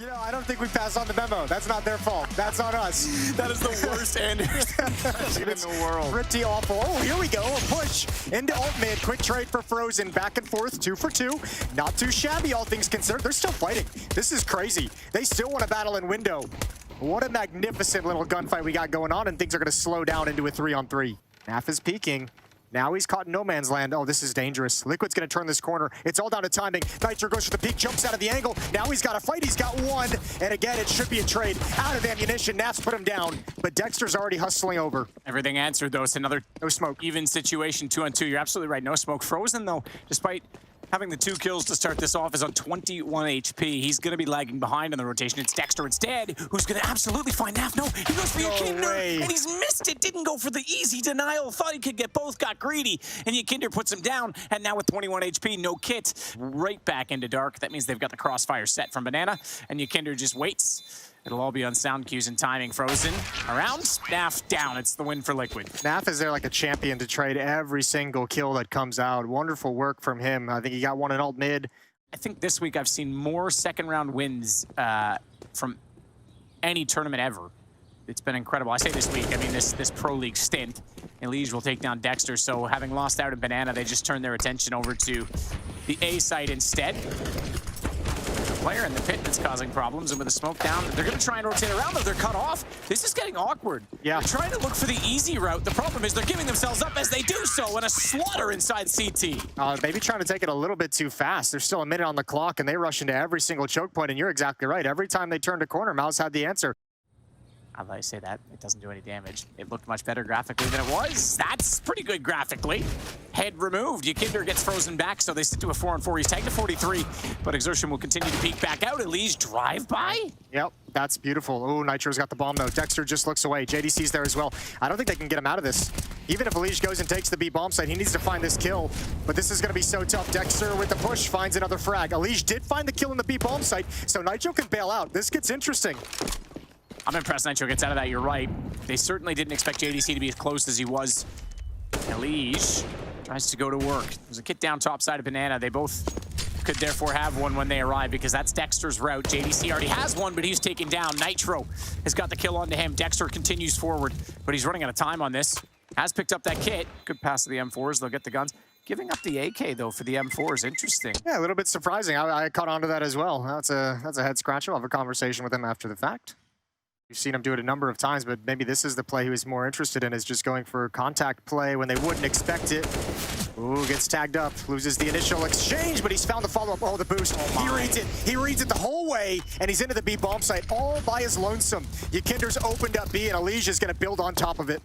You know, I don't think we passed on the memo. That's not their fault. That's on us. That is the worst Anderson in the world. Pretty awful. Oh, here we go. A push into alt mid. Quick trade for Frozen. Back and forth, 2 for 2. Not too shabby, all things considered. They're still fighting. This is crazy. They still want to battle in window. What a magnificent little gunfight we got going on, and things are going to slow down into a 3-on-3. NaV is peeking. Now he's caught in no man's land. Oh, this is dangerous. Liquid's going to turn this corner. It's all down to timing. Nitro goes for the peek, jumps out of the angle. Now he's got a fight. He's got one. And again, it should be a trade. Out of ammunition. NaV's put him down. But Dexter's already hustling over. Everything answered, though. It's another no smoke. Even situation, 2-on-2. You're absolutely right. No smoke. Frozen, though, despite having the 2 kills to start this off, is on 21 HP. He's going to be lagging behind in the rotation. It's Dexter instead, who's going to absolutely find NaV. No, he goes for Ykinder, and he's missed it. Didn't go for the easy denial. Thought he could get both, got greedy, and Ykinder puts him down. And now with 21 HP, no kit, right back into dark. That means they've got the crossfire set from Banana, and Ykinder just waits. It'll all be on sound cues and timing. Frozen around, NaV down. It's the win for Liquid. NaV is there like a champion to trade every single kill that comes out. Wonderful work from him. I think he got one in alt mid. I think this week I've seen more second round wins from any tournament ever. It's been incredible. I say this week, I mean this Pro League stint. Elige will take down Dexter, so having lost out in Banana, they just turn their attention over to the A site instead. Player in the pit that's causing problems, and with the smoke down, they're going to try and rotate around, though they're cut off. This is getting awkward. Yeah. They're trying to look for the easy route. The problem is they're giving themselves up as they do so, and a slaughter inside CT. Maybe trying to take it a little bit too fast. There's still a minute on the clock, and they rush into every single choke point, and you're exactly right. Every time they turned a corner, MOUZ had the answer. How about I say that? It doesn't do any damage. It looked much better graphically than it was. That's pretty good graphically. Head removed. Ykinder gets frozen back, so they sit to a 4-on-4. He's tagged to 43, but Exertion will continue to peek back out. Elige drive-by? Yep, that's beautiful. Oh, Nitro's got the bomb, though. Dexter just looks away. JDC's there as well. I don't think they can get him out of this. Even if Elige goes and takes the B bomb site, he needs to find this kill. But this is going to be so tough. Dexter with the push finds another frag. Elige did find the kill in the B bomb site, so Nitro can bail out. This gets interesting. I'm impressed Nitro gets out of that, you're right. They certainly didn't expect JDC to be as close as he was. Elige tries to go to work. There's a kit down top side of Banana. They both could therefore have one when they arrive because that's Dexter's route. JDC already has one, but he's taken down. Nitro has got the kill onto him. Dexter continues forward, but he's running out of time on this. Has picked up that kit. Good pass to the M4s. They'll get the guns. Giving up the AK, though, for the M4s. Interesting. Yeah, a little bit surprising. I caught on to that as well. That's a head scratcher. I'll have a conversation with him after the fact. You've seen him do it a number of times, but maybe this is the play he was more interested in, is just going for contact play when they wouldn't expect it. Ooh, gets tagged up, loses the initial exchange, but he's found the follow-up. Oh, the boost. He reads it. He reads it the whole way, and he's into the B bomb site all by his lonesome. Ykinder's opened up B, and Elige is going to build on top of it.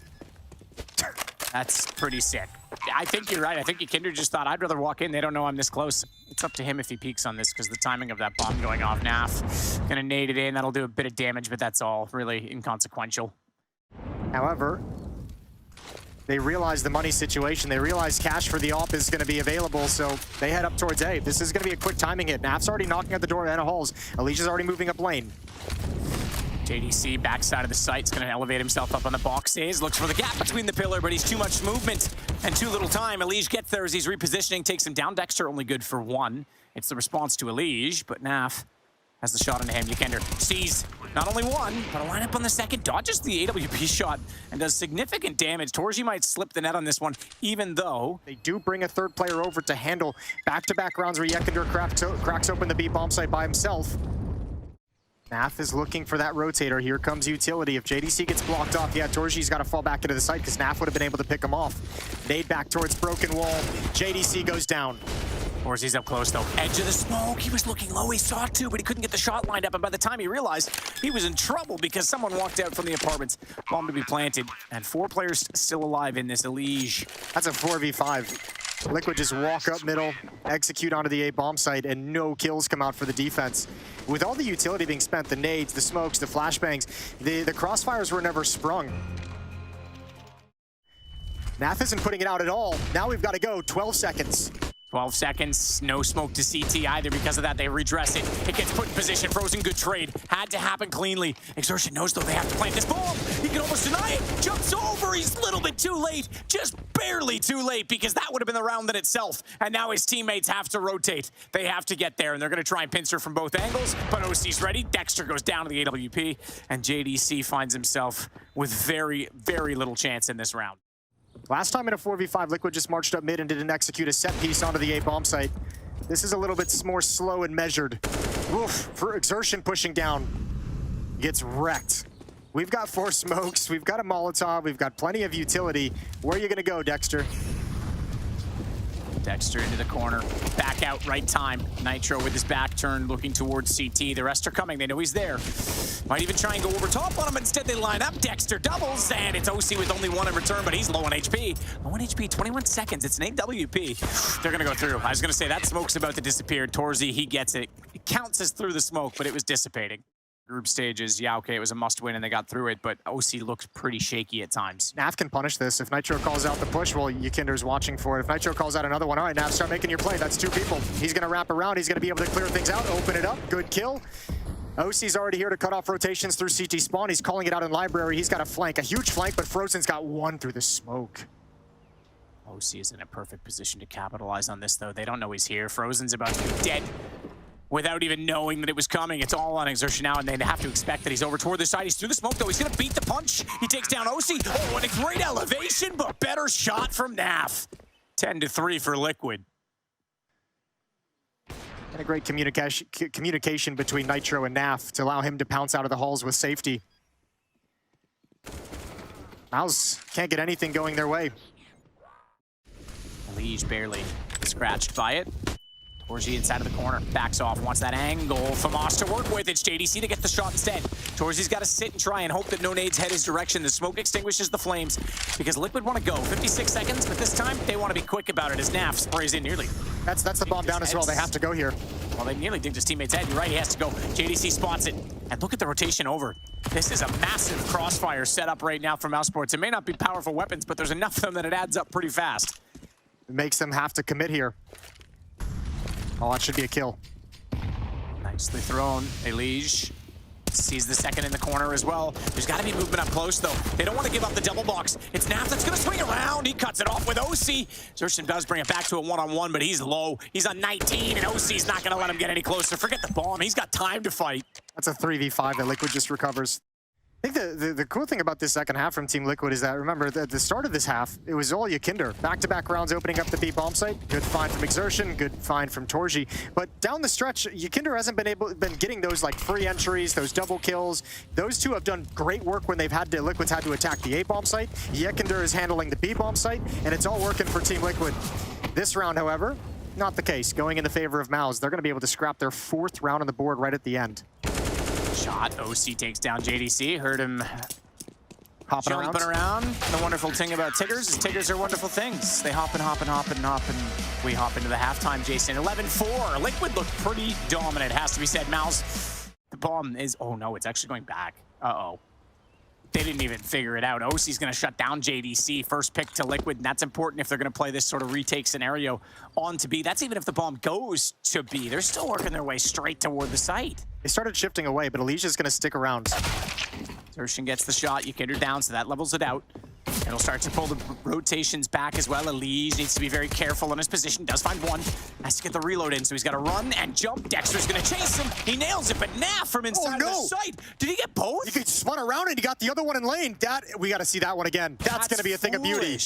That's pretty sick. I think you're right. I think Ykinder just thought, I'd rather walk in. They don't know I'm this close. It's up to him if he peeks on this because the timing of that bomb going off. NaV gonna nade it in. That'll do a bit of damage, but that's all really inconsequential. However, they realize the money situation. They realize cash for the op is going to be available, so they head up towards A. This is going to be a quick timing hit. NaV's already knocking at the door of Anna Halls. Elige's already moving up lane. JDC, backside of the site, is going to elevate himself up on the boxes. Looks for the gap between the pillar, but he's too much movement and too little time. Elige gets there as he's repositioning, takes him down. Dexter only good for one. It's the response to Elige, but NaV has the shot into him. Ykinder sees not only one, but a lineup on the second. Dodges the AWP shot and does significant damage. Torji might slip the net on this one, even though they do bring a third player over to handle back-to-back rounds where Ykinder cracks open the B bomb site by himself. NaV is looking for that rotator. Here comes utility. If JDC gets blocked off, yeah, Torji's got to fall back into the site because NaV would have been able to pick him off. Nade back towards broken wall. JDC goes down. Torji's up close, though. Edge of the smoke. He was looking low. He saw it, too, but he couldn't get the shot lined up. And by the time he realized, he was in trouble because someone walked out from the apartments. Bomb to be planted. And 4 players still alive in this Elige. That's a 4v5. Liquid just walk up middle, execute onto the A bomb site, and no kills come out for the defense. With all the utility being spent, the nades, the smokes, the flashbangs, the crossfires were never sprung. NaV isn't putting it out at all. Now we've got to go 12 seconds. 12 seconds, no smoke to CT either. Because of that, they redress it. It gets put in position. Frozen, good trade. Had to happen cleanly. Exertion knows, though, they have to plant this bomb. He can almost deny it. Jumps over. He's a little bit too late. Just barely too late, because that would have been the round in itself. And now his teammates have to rotate. They have to get there, and they're going to try and pincer from both angles. But OC's ready. Dexter goes down to the AWP, and JDC finds himself with very, very little chance in this round. Last time in a 4v5, Liquid just marched up mid and didn't execute a set piece onto the A bomb site. This is a little bit more slow and measured. Oof, for Exertion pushing down. Gets wrecked. We've got 4 smokes, we've got a Molotov, we've got plenty of utility. Where are you gonna go, Dexter? Dexter into the corner, back out, right time. Nitro with his back turned, looking towards CT. The rest are coming, they know he's there. Might even try and go over top on him, instead they line up. Dexter doubles, and it's OC with only 1 in return, but he's low on HP. Low on HP, 21 seconds, it's an AWP. They're gonna go through. I was gonna say, that smoke's about to disappear. Torzy, he gets it. It counts as through the smoke, but it was dissipating. Group stages, yeah, okay, it was a must-win and they got through it, but OC looked pretty shaky at times. NaV can punish this. If Nitro calls out the push, well, Yikinder's watching for it. If Nitro calls out another one, all right, NaV, start making your play. That's 2 people. He's gonna wrap around. He's gonna be able to clear things out, open it up. Good kill. OC's already here to cut off rotations through CT spawn. He's calling it out in library. He's got a flank, a huge flank, but Frozen's got 1 through the smoke. OC is in a perfect position to capitalize on this, though. They don't know he's here. Frozen's about to be dead without even knowing that it was coming. It's all on Exertion now, and they have to expect that he's over toward the side. He's through the smoke, though. He's going to beat the punch. He takes down OC. Oh, and a great elevation, but better shot from NaV. 10-3 for Liquid. And a great communication between Nitro and NaV to allow him to pounce out of the halls with safety. MOUZ can't get anything going their way. Liege barely scratched by it. Torzy inside of the corner, backs off, wants that angle from MOUZ to work with. It's JDC to get the shot instead. Torzy's got to sit and try and hope that no nades head his direction. The smoke extinguishes the flames because Liquid want to go. 56 seconds, but this time they want to be quick about it as NaV sprays in nearly. That's the bomb down as well. They have to go here. Well, they nearly dinked his teammate's head. You're right, he has to go. JDC spots it. And look at the rotation over. This is a massive crossfire setup right now for mousesports. It may not be powerful weapons, but there's enough of them that it adds up pretty fast. It makes them have to commit here. Oh, that should be a kill. Nicely thrown. Elige sees the second in the corner as well. There's got to be movement up close, though. They don't want to give up the double box. It's NaV that's going to swing around. He cuts it off with OC. Xerxen does bring it back to a one-on-one, but he's low. He's on 19, and OC's not going to let him get any closer. Forget the bomb. He's got time to fight. That's a 3v5 that Liquid just recovers. I think the cool thing about this second half from Team Liquid is that, remember, at the start of this half, it was all Yikinder. Back-to-back rounds opening up the B bomb site. Good find from Exertion, good find from Torzy. But down the stretch, Yikinder hasn't been getting those like free entries, those double kills. Those two have done great work when Liquid's had to attack the A bomb site. Yikinder is handling the B bomb site, and it's all working for Team Liquid. This round, however, not the case. Going in the favor of MOUZ. They're going to be able to scrap their 4th round on the board right at the end. Shot. OC takes down JDC. Heard him jumping around. The wonderful thing about Tiggers is Tiggers are wonderful things. They hop and hop and hop and hop, and we hop into the halftime, Jason. 11-4. Liquid looked pretty dominant, has to be said. MOUZ, the bomb is... Oh, no, it's actually going back. Uh-oh. They didn't even figure it out. OC's going to shut down JDC. First pick to Liquid, and that's important if they're going to play this sort of retake scenario on to B. That's even if the bomb goes to B. They're still working their way straight toward the site. They started shifting away, but Alicia's going to stick around. Xerxen gets the shot. Yikinder down, so that levels it out. It'll start to pull the rotations back as well. Elige needs to be very careful in his position. Does find one. Has to get the reload in, so he's got to run and jump. Dexter's going to chase him. He nails it, but NaV from inside the site. Did he get both? He spun around and he got the other one in lane. We got to see that one again. That's going to be a thing of beauty.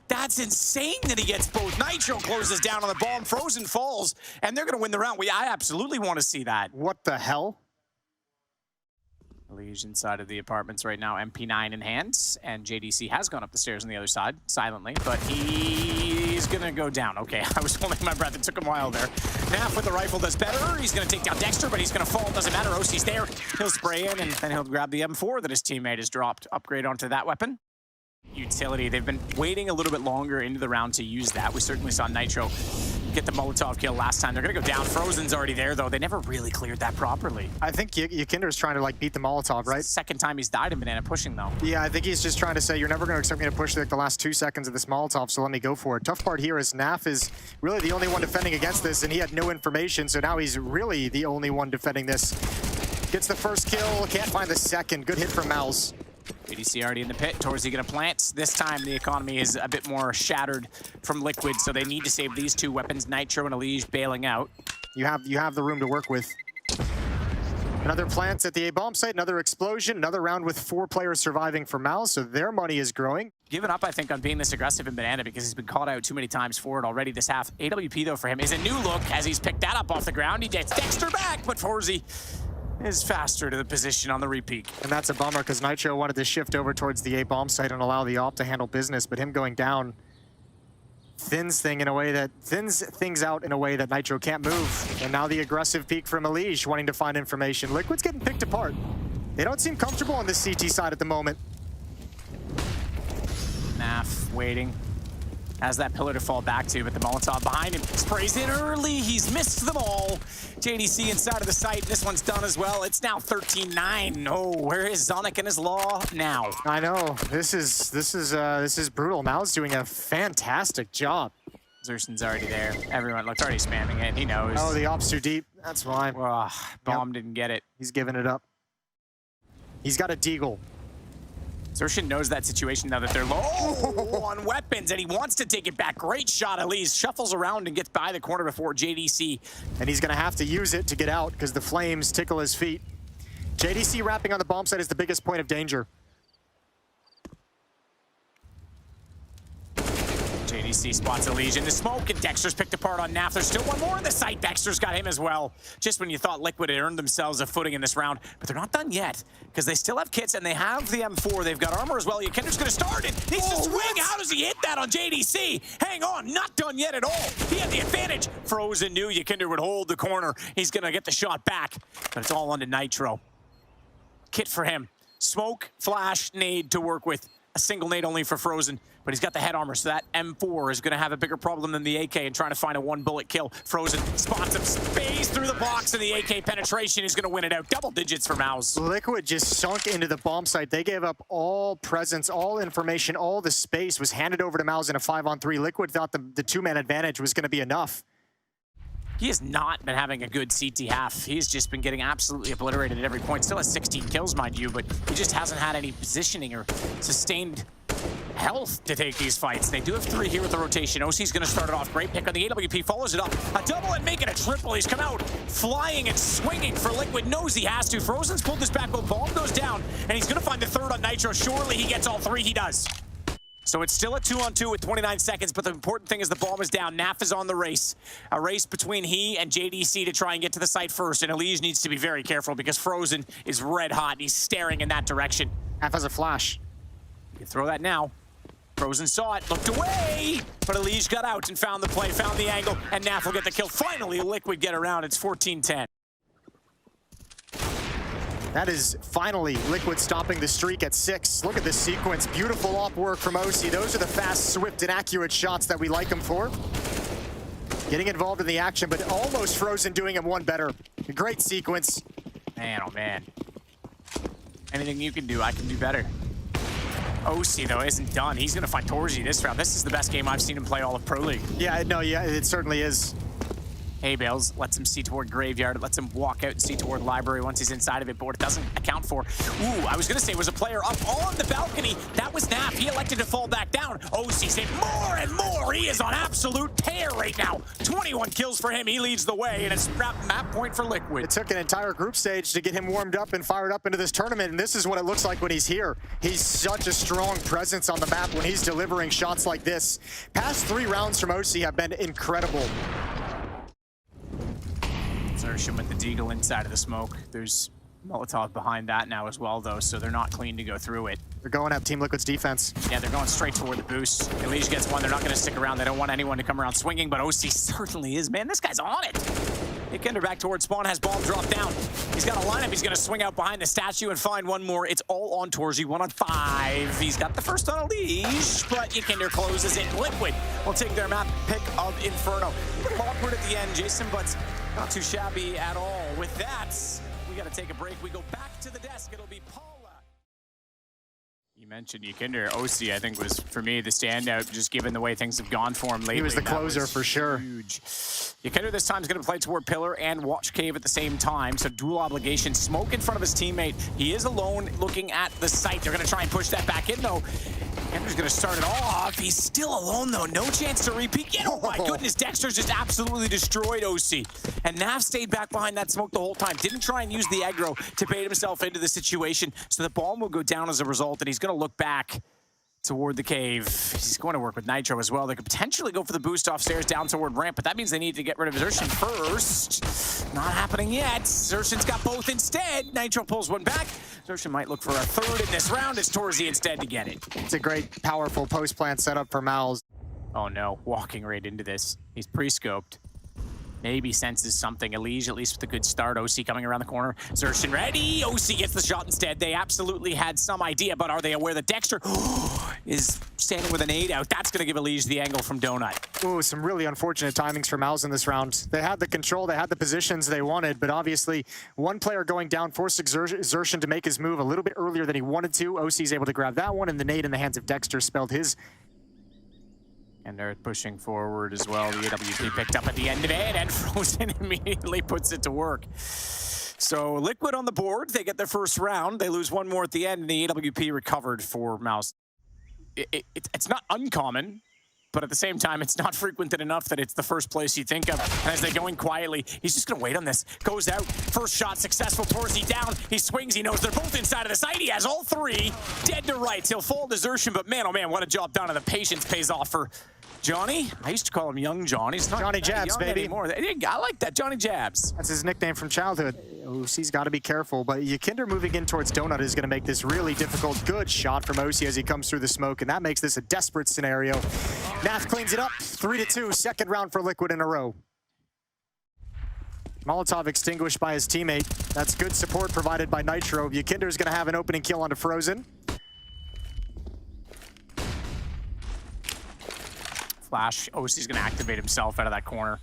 That's insane that he gets both. Nitro closes down on the bomb. Frozen falls, and they're going to win the round. I absolutely want to see that. What the hell? Elige inside of the apartments right now, MP9 in hand, and JDC has gone up the stairs on the other side, silently, but he's gonna go down. Okay, I was holding my breath, it took him a while there. NaV with the rifle does better. He's gonna take down Dexter, but he's gonna fall, doesn't matter. OC's there. He'll spray in, and then he'll grab the M4 that his teammate has dropped, upgrade onto that weapon. Utility, they've been waiting a little bit longer into the round to use that. We certainly saw Nitro get the Molotov kill last time. They're gonna go down. Frozen's already there, though. They never really cleared that properly. I think Ykinder's trying to like beat the Molotov, right? Second time he's died in Banana pushing, though. Yeah, I think he's just trying to say, you're never going to expect me to push like the last 2 seconds of this Molotov, so let me go for it. Tough part here is NaV is really the only one defending against this, and he had no information, so now he's really the only one defending this. Gets the first kill, can't find the second. Good hit from MOUZ. ADC already in the pit. Torzy gonna plant. This time the economy is a bit more shattered from Liquid, so they need to save these 2 weapons. Nitro and Elige bailing out. You have the room to work with. Another plants at the A bomb site, another explosion, another round with 4 players surviving for MOUZ, so their money is growing. Given up, I think, on being this aggressive in Banana because he's been called out too many times for it already this half. AWP, though, for him is a new look as he's picked that up off the ground. He gets Dexter back, but Torzy is faster to the position on the repeat. And that's a bummer because Nitro wanted to shift over towards the A bomb site and allow the op to handle business, but him going down thins things out in a way that Nitro can't move. And now the aggressive peek from Elige wanting to find information. Liquid's getting picked apart. They don't seem comfortable on this CT side at the moment. NaV waiting. Has that pillar to fall back to, but the Molotov behind him sprays in early. He's missed them all. JDC inside of the site. This one's done as well. It's now 13-9. Oh, where is Zonic and his law now? I know. This is brutal. MOUZ doing a fantastic job. Xerxen's already there. Everyone looks already spamming it. He knows. Oh, the op's too deep. That's why. Bomb didn't get it. He's giving it up. He's got a deagle. Xerxen knows that situation now that they're low on weapons, and he wants to take it back. Great shot, Elise. Shuffles around and gets by the corner before JDC. And he's going to have to use it to get out because the flames tickle his feet. JDC wrapping on the bomb site is the biggest point of danger. JDC spots Elige in the smoke, and Dexter's picked apart on NaV. There's still one more in the site. Dexter's got him as well. Just when you thought Liquid had earned themselves a footing in this round, but they're not done yet because they still have kits and they have the M4. They've got armor as well. Ykinder's going to start it. Needs to swing. How does he hit that on JDC? Hang on, not done yet at all. He had the advantage. Frozen knew Ykinder would hold the corner. He's going to get the shot back, but it's all onto Nitro. Kit for him. Smoke, flash, nade to work with. A single nade only for Frozen, but he's got the head armor, so that M4 is going to have a bigger problem than the AK in trying to find a 1-bullet kill. Frozen spots him, space through the box, and the AK penetration is going to win it out. Double digits for MOUZ. Liquid just sunk into the bomb site. They gave up all presence, all information, all the space was handed over to MOUZ in a 5-on-3. Liquid thought the 2-man advantage was going to be enough. He has not been having a good CT half. He's just been getting absolutely obliterated at every point. Still has 16 kills, mind you, but he just hasn't had any positioning or sustained health to take these fights. They do have 3 here with the rotation. OC's going to start it off. Great pick on the AWP. Follows it up. A double and make it a triple. He's come out flying and swinging for Liquid. Knows he has to. Frozen's pulled this back, but bomb goes down, and he's going to find the 3rd on Nitro. Surely he gets all 3. He does. So it's still a 2-on-2 with 29 seconds, but the important thing is the bomb is down. NaV is on the race. A race between he and JDC to try and get to the site first, and Elige needs to be very careful because Frozen is red hot, and he's staring in that direction. NaV has a flash. You throw that now. Frozen saw it, looked away, but Elige got out and found the play, found the angle, and NaV will get the kill. Finally, Liquid get around. It's 14-10. That is finally Liquid stopping the streak at 6. Look at this sequence. Beautiful op work from OC. Those are the fast, swift, and accurate shots that we like him for. Getting involved in the action, but almost Frozen doing him one better. A great sequence. Man, oh man. Anything you can do, I can do better. OC, though, isn't done. He's going to find Torzy this round. This is the best game I've seen him play all of Pro League. Yeah, no, yeah, it certainly is. Hay bales, lets him see toward Graveyard, lets him walk out and see toward Library once he's inside of it, but what it doesn't account for. Ooh, I was gonna say was a player up on the balcony. That was NaV. He elected to fall back down. OC saved more and more. He is on absolute tear right now. 21 kills for him. He leads the way, and it's map point for Liquid. It took an entire group stage to get him warmed up and fired up into this tournament, and this is what it looks like when he's here. He's such a strong presence on the map when he's delivering shots like this. Past 3 rounds from OC have been incredible. Xerxen with the deagle inside of the smoke. There's Molotov behind that now as well, though, so they're not clean to go through it. They're going at Team Liquid's defense. Yeah, they're going straight toward the boost. Elige gets one. They're not going to stick around. They don't want anyone to come around swinging, but OC certainly is. Man, this guy's on it. Nykytilan back towards spawn, has bomb dropped down. He's got a lineup. He's going to swing out behind the statue and find one more. It's all on Torji, 1 on 5. He's got the first on a leash, but Nykytilan closes it. Liquid will take their map pick of Inferno. A little awkward at the end, Jason, but not too shabby at all. With that, we got to take a break. We go back to the desk. It'll be Paula. You mentioned Nykytilan. OC, I think, was, for me, the standout, just given the way things have gone for him lately. He was the closer for sure. Huge. Nykytilan this time is going to play toward Pillar and watch Cave at the same time, so dual obligation. Smoke in front of his teammate. He is alone looking at the site. They're going to try and push that back in, though. Nykytilan's going to start it all off. He's still alone, though. No chance to repeat. Oh, my goodness. Dexter's just absolutely destroyed OC. And Nav stayed back behind that smoke the whole time. Didn't try and use the aggro to bait himself into the situation, so the bomb will go down as a result, and he's going to look back toward the cave. He's going to work with Nitro as well. They could potentially go for the boost off stairs down toward ramp, but that means they need to get rid of Zershin first. Not happening yet. Zershin's got both instead. Nitro pulls one back. Zershin might look for a third in this round. It's Torzi instead to get it. It's a great, powerful post-plant setup for MOUZ. Oh no, walking right into this. He's pre-scoped. Maybe senses something. Elige, at least with a good start. OC coming around the corner. Zershin ready. OC gets the shot instead. They absolutely had some idea, but are they aware that Dexter is standing with an 8 out? That's going to give Elige the angle from Donut. Ooh, some really unfortunate timings for MOUZ in this round. They had the control, they had the positions they wanted, but obviously one player going down forced Zershin to make his move a little bit earlier than he wanted to. OC's able to grab that one, and the nade in the hands of Dexter spelled his. And they're pushing forward as well. The AWP picked up at the end of it, and Frozen immediately puts it to work. So Liquid on the board. They get their first round. They lose one more at the end, and the AWP recovered for MOUZ. It's not uncommon, but at the same time, it's not frequented enough that it's the first place you think of. And as they go in quietly, he's just going to wait on this. Goes out. First shot successful. Torzi down. He swings. He knows they're both inside of the site. He has all three. Dead to rights. He'll fall to Zershin, but man, oh man, what a job done. And the patience pays off for Johnny. I used to call him Young Johnny. He's not Johnny Jabs, baby. Anymore. I like that, Johnny Jabs. That's his nickname from childhood. OC's got to be careful, but Nykytilan moving in towards Donut is going to make this really difficult. Good shot from OC as he comes through the smoke, and that makes this a desperate scenario. Naf cleans it up, 3-2, second round for Liquid in a row. Molotov extinguished by his teammate. That's good support provided by Nitro. Nykytilan is going to have an opening kill onto Frozen. Flash. OC's going to activate himself out of that corner.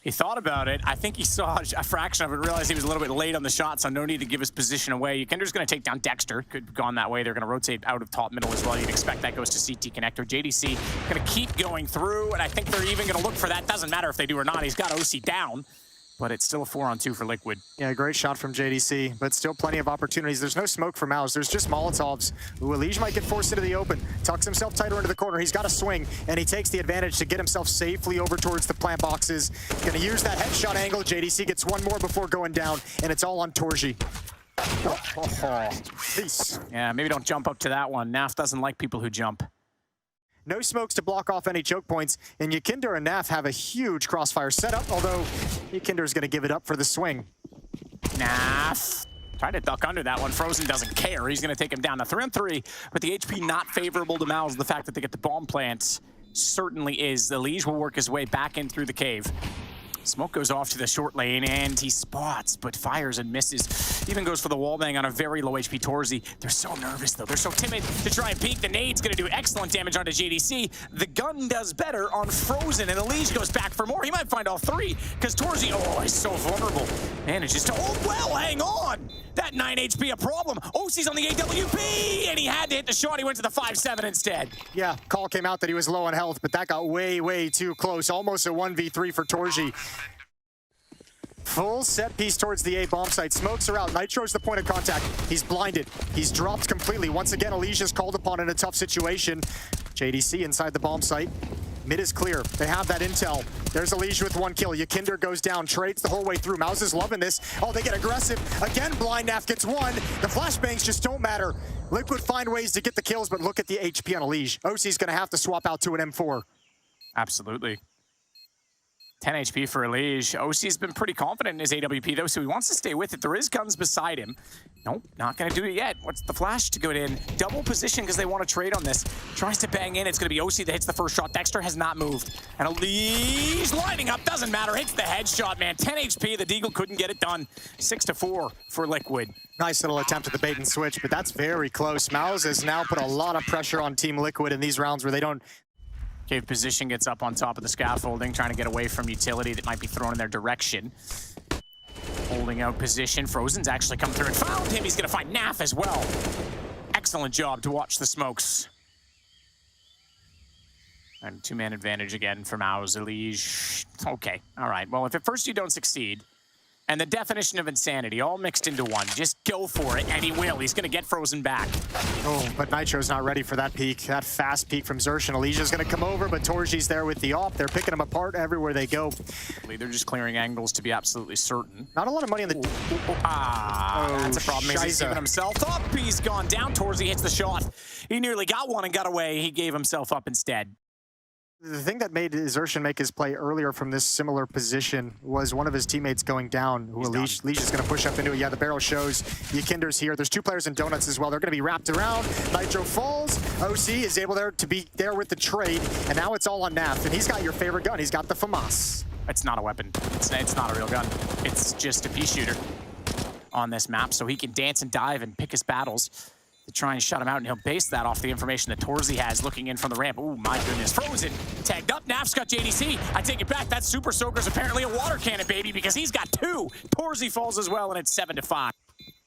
He thought about it. I think he saw a fraction of it, realized he was a little bit late on the shot, so no need to give his position away. Nykytilan's going to take down Dexter. Could have gone that way. They're going to rotate out of top middle as well. You'd expect that goes to CT connector. JDC going to keep going through, and I think they're even going to look for that. Doesn't matter if they do or not. He's got OC down. But it's still a 4-on-2 for Liquid. Yeah, great shot from JDC, but still plenty of opportunities. There's no smoke for MOUZ. There's just Molotovs. Ooh, Elige might get forced into the open. Tucks himself tighter into the corner. He's got a swing, and he takes the advantage to get himself safely over towards the plant boxes. Gonna use that headshot angle. JDC gets one more before going down, and it's all on Torji. Peace. Yeah, maybe don't jump up to that one. Naf doesn't like people who jump. No smokes to block off any choke points, and Nykytilan and Naf have a huge crossfire setup, although Nykytilan is going to give it up for the swing. Naf trying to duck under that one. Frozen doesn't care. He's going to take him down. Now 3-on-3, but the HP not favorable to MOUZ. The fact that they get the bomb plant certainly is. The Elige will work his way back in through the cave. Smoke goes off to the short lane, and he spots, but fires and misses. Even goes for the wallbang on a very low HP Torzi. They're so nervous, though. They're so timid to try and peek. The nade's going to do excellent damage onto JDC. The gun does better on Frozen, and Elige goes back for more. He might find all three, because Torzi, oh, he's so vulnerable. Manages to, oh, well, hang on. That 9 HP a problem. OC's on the AWP, and he had to hit the shot. He went to the 5-7 instead. Yeah, call came out that he was low on health, but that got way, way too close. Almost a 1v3 for Torji. Full set piece towards the A bomb site. Smokes are out. Nitro's the point of contact. He's blinded. He's dropped completely. Once again, Alicia's called upon in a tough situation. JDC inside the bomb site. Mid is clear. They have that intel. There's Elige with one kill. Nykytilan goes down, trades the whole way through. MOUZ is loving this. Oh, they get aggressive. Again, Blind Naf gets one. The flashbangs just don't matter. Liquid find ways to get the kills, but look at the HP on Elige. OC's going to have to swap out to an M4. Absolutely. 10 HP for Elige. OC's been pretty confident in his AWP though, so he wants to stay with it. There is guns beside him. Nope, not gonna do it yet. What's the flash to go in? Double position because they want to trade on this. Tries to bang in. It's gonna be OC that hits the first shot. Dexter has not moved. And Elige lining up, doesn't matter. Hits the headshot, man. 10 HP, the Deagle couldn't get it done. 6-4 for Liquid. Nice little attempt at the bait and switch, but that's very close. MOUZ has now put a lot of pressure on Team Liquid in these rounds where they don't. Cave position gets up on top of the scaffolding, trying to get away from utility that might be thrown in their direction. Holding out position. Frozen's actually come through and found him. He's going to find NaV as well. Excellent job to watch the smokes. And two-man advantage again for MOUZ. Elige. Okay, all right. Well, if at first you don't succeed, and the definition of insanity all mixed into one, just go for it, and he will. He's going to get Frozen back. Oh, but Nitro's not ready for that peek. That fast peek from Zersh. Elige's going to come over, but Torji's there with the op. They're picking them apart everywhere they go. They're just clearing angles to be absolutely certain. Not a lot of money in the... That's a problem. He's giving himself up. He's gone down. Torji hits the shot. He nearly got one and got away. He gave himself up instead. The thing that made Zershin make his play earlier from this similar position was one of his teammates going down. Elige is going to push up into it. Yeah, the barrel shows. Yakinder's here. There's two players in Donuts as well. They're going to be wrapped around. Nitro falls. OC is able to be there with the trade, and now it's all on NaV. And he's got your favorite gun. He's got the FAMAS. It's not a weapon. It's not a real gun. It's just a pea shooter on this map, so he can dance and dive and pick his battles to try and shut him out, and he'll base that off the information that Torzi has looking in from the ramp. Oh my goodness, Frozen tagged up. NaV's got JDC. I take it back. That Super Soaker's apparently a water cannon, baby, because he's got two. Torzi falls as well, and it's 7-5.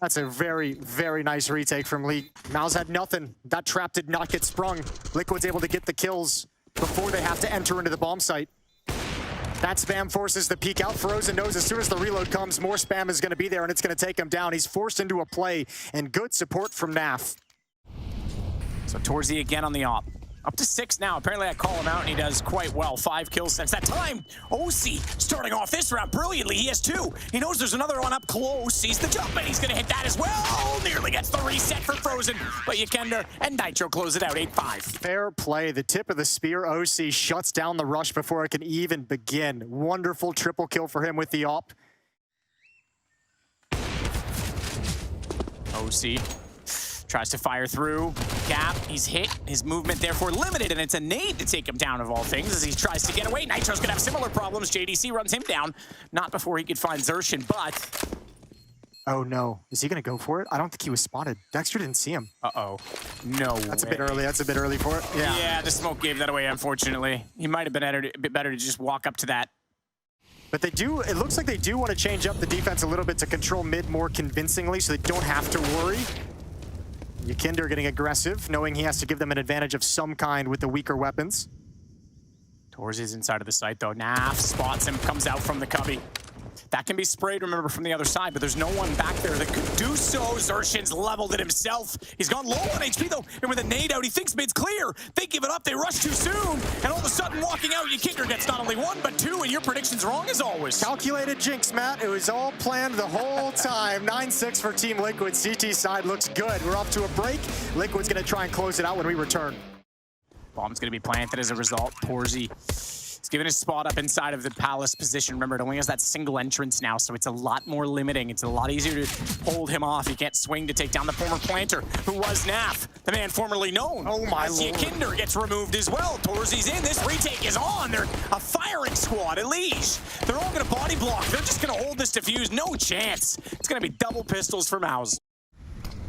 That's a very, very nice retake from Lee. MOUZ had nothing. That trap did not get sprung. Liquid's able to get the kills before they have to enter into the bomb site. That spam forces the peek out. Frozen knows as soon as the reload comes, more spam is going to be there, and it's going to take him down. He's forced into a play, and good support from NaV. So Torzi again on the op. Up to 6 now. Apparently I call him out, and he does quite well. 5 kills since that time. OC starting off this round brilliantly. He has 2. He knows there's another one up close. Sees the jump, and he's going to hit that as well. Nearly gets the reset for Frozen. But Yekender and Nitro close it out 8-5. Fair play. The tip of the spear. OC shuts down the rush before it can even begin. Wonderful triple kill for him with the op. OC tries to fire through. Gap, he's hit. His movement therefore limited, and it's a nade to take him down of all things as he tries to get away. Nitro's gonna have similar problems. JDC runs him down. Not before he could find Zershin, but... Oh no, is he gonna go for it? I don't think he was spotted. Dexter didn't see him. Uh-oh. No That's way. a bit early. That's a bit early for it. Yeah. Yeah, the smoke gave that away, unfortunately. He might have been a bit better to just walk up to that. But they do, it looks like they do want to change up the defense a little bit to control mid more convincingly so they don't have to worry. Yakinder getting aggressive, knowing he has to give them an advantage of some kind with the weaker weapons. Torzi's inside of the site, though. NaV spots him, comes out from the cubby. That can be sprayed, remember, from the other side, but there's no one back there that could do so. Zershin's leveled it himself. He's gone low on HP, though, and with a nade out, he thinks mid's clear. They give it up, they rush too soon, and all of a sudden, walking out, Yakinder gets not only 1, but 2, and your prediction's wrong as always. Calculated jinx, Matt. It was all planned the whole time. 9-6 for Team Liquid. CT side looks good. We're off to a break. Liquid's going to try and close it out when we return. Bomb's going to be planted as a result. Torzi is giving his spot up inside of the palace position. Remember, it only has that single entrance now, so it's a lot more limiting. It's a lot easier to hold him off. He can't swing to take down the former planter, who was NaV, the man formerly known. Oh my as lord. Yakinder gets removed as well. Torzi's in. This retake is on. They're a firing squad. Elige, they're all going to body block. They're just going to hold this defuse. No chance. It's going to be double pistols for MOUZ.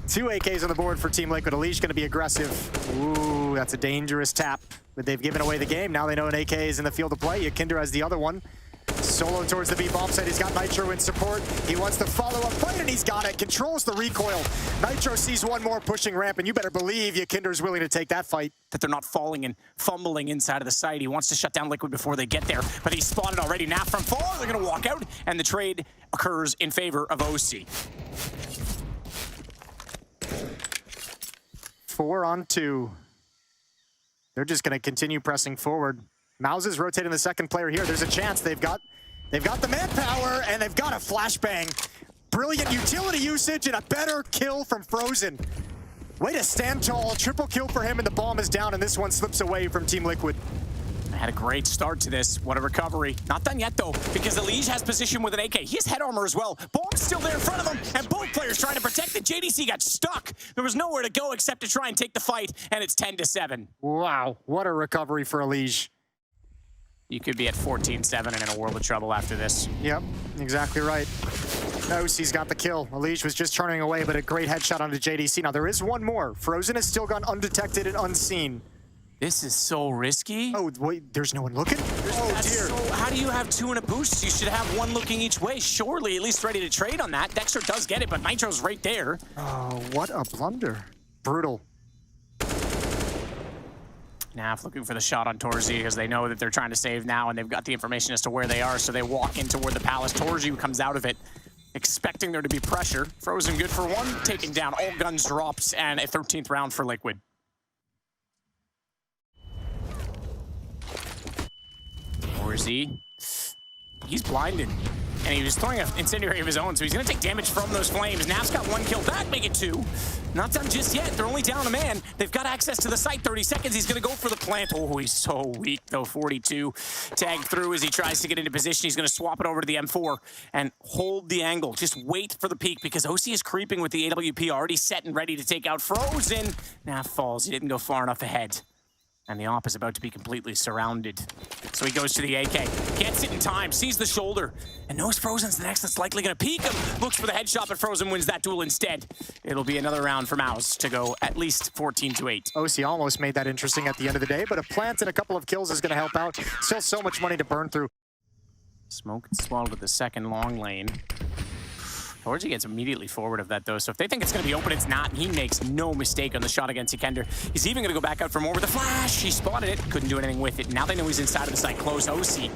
2 AKs on the board for Team Liquid. Elige going to be aggressive. Ooh, that's a dangerous tap. But they've given away the game. Now they know an AK is in the field of play. Yakinder has the other one. Solo towards the B bomb site. He's got Nitro in support. He wants to follow up fight, and he's got it. Controls the recoil. Nitro sees one more pushing ramp, and you better believe Yakinder's willing to take that fight. That they're not falling and fumbling inside of the site. He wants to shut down Liquid before they get there, but he's spotted already. NaV from far. They're going to walk out, and the trade occurs in favor of OC. 4 on 2. They're just going to continue pressing forward. MOUZ is rotating the second player here. There's a chance they've got the manpower, and they've got a flashbang. Brilliant utility usage and a better kill from Frozen. Way to stand tall. Triple kill for him, and the bomb is down, and this one slips away from Team Liquid. Had a great start to this. What a recovery. Not done yet, though, because Elige has position with an AK. He has head armor as well. Bomb's still there in front of him, and both players trying to protect it. JDC got stuck. There was nowhere to go except to try and take the fight, and it's 10-7. Wow, what a recovery for Elige. You could be at 14-7 and in a world of trouble after this. Yep, exactly right. OC's got the kill. Elige was just turning away, but a great headshot onto JDC. Now, there is one more. Frozen has still gone undetected and unseen. This is so risky. Oh, wait, there's no one looking? Oh, dear. So, how do you have two in a boost? You should have one looking each way. Surely, at least ready to trade on that. Dexter does get it, but Nitro's right there. Oh, what a blunder. Brutal. NaV looking for the shot on Torzi because they know that they're trying to save now, and they've got the information as to where they are, so they walk in toward the Palace. Torzi comes out of it, expecting there to be pressure. Frozen good for one, taking down all guns drops, and a 13th round for Liquid. Torzi, he's blinded, and he was throwing an incendiary of his own, so he's going to take damage from those flames. NaV's got one kill back, make it two. Not done just yet. They're only down a man. They've got access to the site. 30 seconds. He's going to go for the plant. Oh, he's so weak, though. 42 tagged through as he tries to get into position. He's going to swap it over to the M4 and hold the angle. Just wait for the peak because OC is creeping with the AWP already set and ready to take out Frozen. NaV falls. He didn't go far enough ahead. And the op is about to be completely surrounded. So he goes to the AK, gets it in time, sees the shoulder, and knows Frozen's the next that's likely going to peek him. Looks for the headshot, but Frozen wins that duel instead. It'll be another round for MOUZ to go at least 14-8. OC almost made that interesting at the end of the day, but a plant and a couple of kills is going to help out. Still so much money to burn through. Smoke and swallowed with the second long lane. Torji gets immediately forward of that, though, so if they think it's going to be open, it's not, and he makes no mistake on the shot against Ikender. He's even going to go back out for more with a flash. He spotted it, couldn't do anything with it. Now they know he's inside of the site close. OC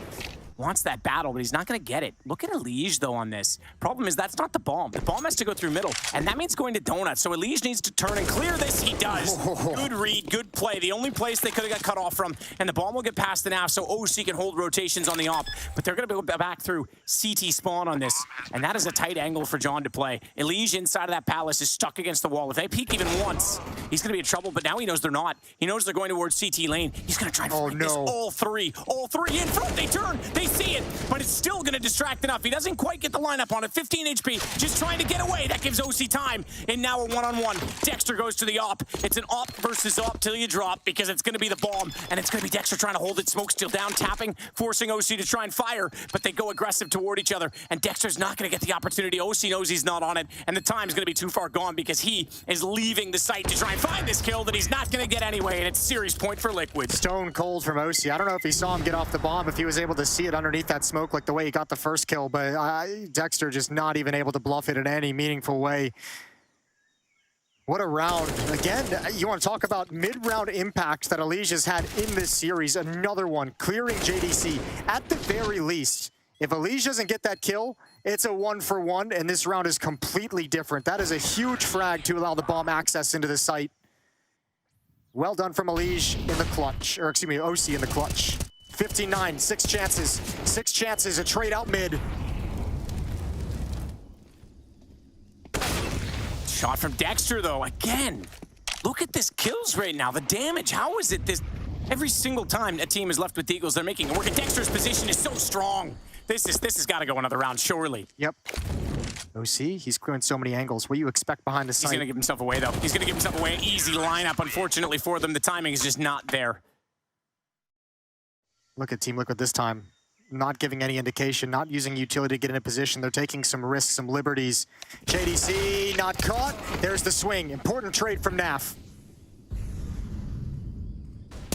wants that battle, but he's not going to get it. Look at Elige, though, on this. Problem is, that's not the bomb. The bomb has to go through middle, and that means going to Donut. So Elige needs to turn and clear this. He does. Good read, good play. The only place they could have got cut off from, and the bomb will get past the NaV, so OC can hold rotations on the op. But they're going to go back through CT spawn on this, and that is a tight angle for John to play. Elige inside of that Palace is stuck against the wall. If they peek even once, he's going to be in trouble, but now he knows they're not. He knows they're going towards CT lane. He's going to try and fight this. All three in front. They turn, they see it, but it's still going to distract enough. He doesn't quite get the lineup on it. 15 HP, just trying to get away. That gives OC time. And now a one-on-one. Dexter goes to the op. It's an op versus op till you drop because it's going to be the bomb. And it's going to be Dexter trying to hold it. Smoke still down, tapping, forcing OC to try and fire. But they go aggressive toward each other. And Dexter's not going to get the opportunity. OC knows he's not on it. And the time's going to be too far gone because he is leaving the site to try and find this kill that he's not going to get anyway. And it's series point for Liquid. Stone cold from OC. I don't know if he saw him get off the bomb, if he was able to see it underneath that smoke like the way he got the first kill, but Dexter just not even able to bluff it in any meaningful way. What a round. Again, you want to talk about mid-round impact that Elige has had in this series. Another one, clearing JDC. At the very least, if Elige doesn't get that kill, it's a 1-for-1, and this round is completely different. That is a huge frag to allow the bomb access into the site. Well done from Elige in the clutch, or excuse me, OC in the clutch. 59, 6 chances. 6 chances, a trade out mid. Shot from Dexter, though, again. Look at this kills right now, the damage. How is it this? Every single time a team is left with the Eagles, they're making it work. And Dexter's position is so strong. This has got to go another round, surely. Yep. OC, he's clearing so many angles. What do you expect behind the site? He's going to give himself away, though. He's going to give himself away. An easy lineup, unfortunately for them. The timing is just not there. Look at Team Liquid this time. Not giving any indication, not using utility to get in a position. They're taking some risks, some liberties. JDC not caught. There's the swing. Important trade from NaV.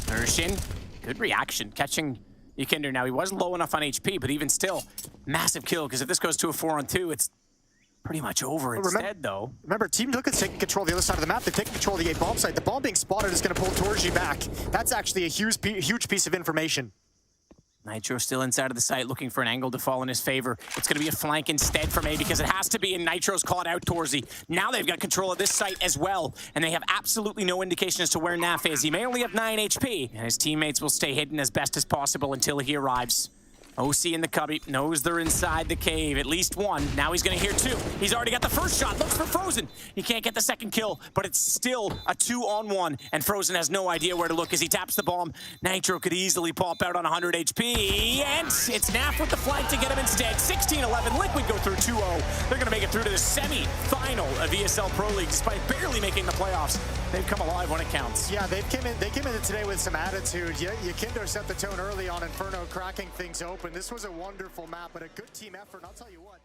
Urshin, good reaction. Catching Ikender now. He was low enough on HP, but even still, massive kill, because if this goes to a 4-on-2, it's pretty much over instead, though. Remember, Team Liquid's taking control of the other side of the map. They're taking control of the A bomb site. The bomb being spotted is going to pull Torji back. That's actually a huge piece of information. Nitro still inside of the site, looking for an angle to fall in his favor. It's going to be a flank instead from A because it has to be, and Nitro's caught out Torzi. Now they've got control of this site as well, and they have absolutely no indication as to where NaV is. He may only have 9 HP, and his teammates will stay hidden as best as possible until he arrives. OC in the cubby, knows they're inside the cave. At least one. Now he's going to hear two. He's already got the first shot. Looks for Frozen. He can't get the second kill, but it's still a 2-on-1. And Frozen has no idea where to look as he taps the bomb. Nitro could easily pop out on 100 HP. And it's Naf with the flank to get him instead. 16-11. Liquid go through 2-0. They're going to make it through to the semi-final of ESL Pro League despite barely making the playoffs. They've come alive when it counts. Yeah, they came in today with some attitude. Yakindo set the tone early on Inferno, cracking things open. This was a wonderful map, but a good team effort, and I'll tell you what.